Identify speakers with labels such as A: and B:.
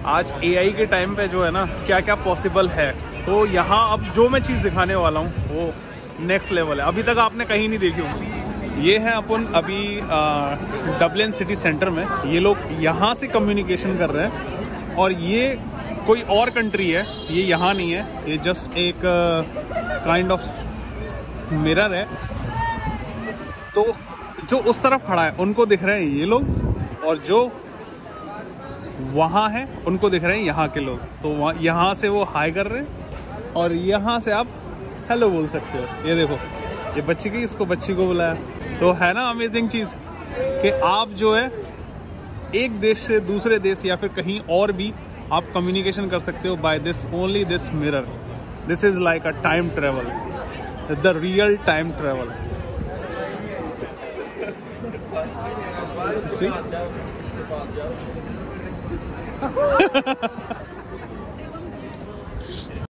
A: आज AI के time पे जो है ना क्या क्या पॉसिबल है। तो यहाँ अब जो मैं चीज़ दिखाने वाला हूँ वो नेक्स्ट लेवल है, अभी तक आपने कहीं नहीं देखी होगी। ये है अपन अभी डबलिन सिटी सेंटर में। ये लोग यहाँ से कम्युनिकेशन कर रहे हैं और ये कोई और कंट्री है, ये यहाँ नहीं है। ये जस्ट एक काइंड ऑफ मिरर है। तो जो उस तरफ खड़ा है उनको दिख रहे हैं ये लोग, और जो वहाँ है उनको दिख रहे हैं यहाँ के लोग। तो यहाँ से वो हाई कर रहे हैं और यहाँ से आप हेलो बोल सकते हो। ये देखो, ये बच्ची की इसको बच्ची को बुलाया। तो है ना अमेजिंग चीज़ कि आप जो है एक देश से दूसरे देश या फिर कहीं और भी आप कम्युनिकेशन कर सकते हो by this only this mirror. This is like a time travel, the real time travel. See?